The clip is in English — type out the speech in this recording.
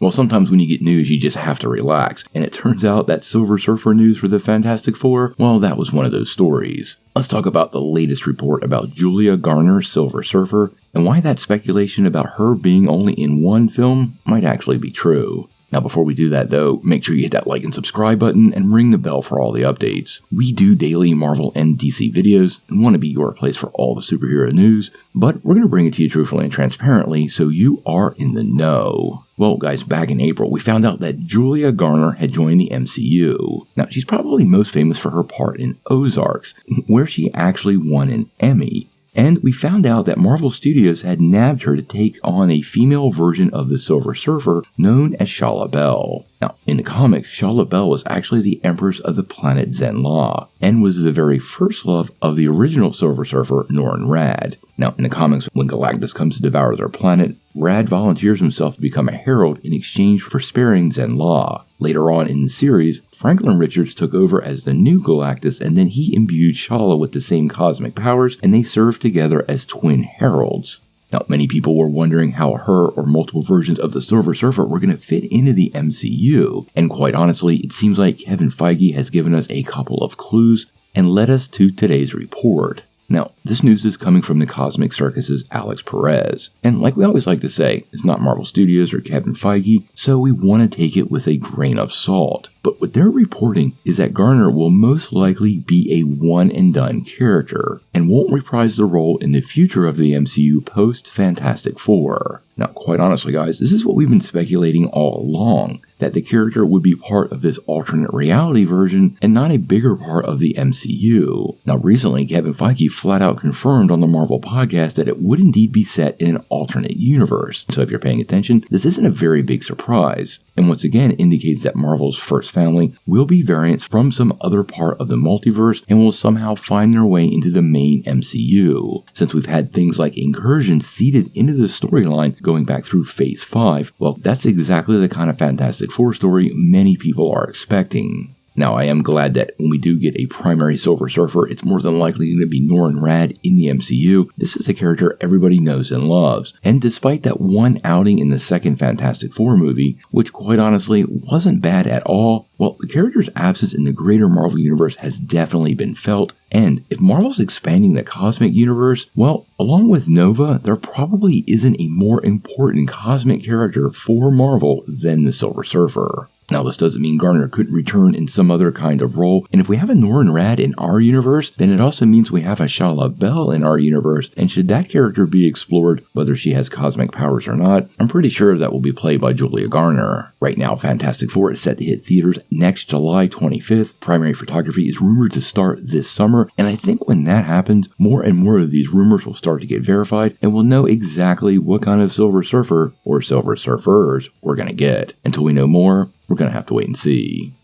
Well, sometimes when you get news, you just have to relax. And it turns out that Silver Surfer news for the Fantastic Four, well, that was one of those stories. Let's talk about the latest report about Julia Garner, Silver Surfer, and why that speculation about her being only in one film might actually be true. Now, before we do that, though, make sure you hit that like and subscribe button and ring the bell for all the updates. We do daily Marvel and DC videos and want to be your place for all the superhero news, but we're going to bring it to you truthfully and transparently so you are in the know. Well, guys, back in April, we found out that Julia Garner had joined the MCU. Now, she's probably most famous for her part in Ozarks, where she actually won an Emmy. And we found out that Marvel Studios had nabbed her to take on a female version of the Silver Surfer known as Shala Bell. Now, in the comics, Shala Bell was actually the Empress of the planet Zenn-La, and was the very first love of the original Silver Surfer, Norrin Radd. Now, in the comics, when Galactus comes to devour their planet, Radd volunteers himself to become a herald in exchange for sparing Zenn-La. Later on in the series, Franklin Richards took over as the new Galactus, and then he imbued Shala with the same cosmic powers, and they served together as twin heralds. Now, many people were wondering how her or multiple versions of the Silver Surfer were going to fit into the MCU, and quite honestly, it seems like Kevin Feige has given us a couple of clues and led us to today's report. Now, this news is coming from the Cosmic Circus's Alex Perez, and like we always like to say, it's not Marvel Studios or Kevin Feige, so we want to take it with a grain of salt. But what they're reporting is that Garner will most likely be a one-and-done character, and won't reprise the role in the future of the MCU post-Fantastic Four. Now, quite honestly, guys, this is what we've been speculating all along, that the character would be part of this alternate reality version and not a bigger part of the MCU. Now, recently, Kevin Feige flat out confirmed on the Marvel podcast that it would indeed be set in an alternate universe. So if you're paying attention, this isn't a very big surprise, and once again indicates that Marvel's first family will be variants from some other part of the multiverse and will somehow find their way into the main MCU. Since we've had things like Incursion seeded into the storyline going back through Phase 5, well, that's exactly the kind of Fantastic Four story many people are expecting. Now, I am glad that when we do get a primary Silver Surfer, it's more than likely going to be Norrin Radd in the MCU. This is a character everybody knows and loves, and despite that one outing in the second Fantastic Four movie, which quite honestly wasn't bad at all, well, the character's absence in the greater Marvel Universe has definitely been felt, and if Marvel's expanding the cosmic universe, well, along with Nova, there probably isn't a more important cosmic character for Marvel than the Silver Surfer. Now, this doesn't mean Garner couldn't return in some other kind of role, and if we have a Norrin Radd in our universe, then it also means we have a Shala Bell in our universe, and should that character be explored, whether she has cosmic powers or not, I'm pretty sure that will be played by Julia Garner. Right now, Fantastic Four is set to hit theaters next July 25th. Primary photography is rumored to start this summer, and I think when that happens, more and more of these rumors will start to get verified, and we'll know exactly what kind of Silver Surfer or Silver Surfers we're going to get. Until we know more, we're going to have to wait and see.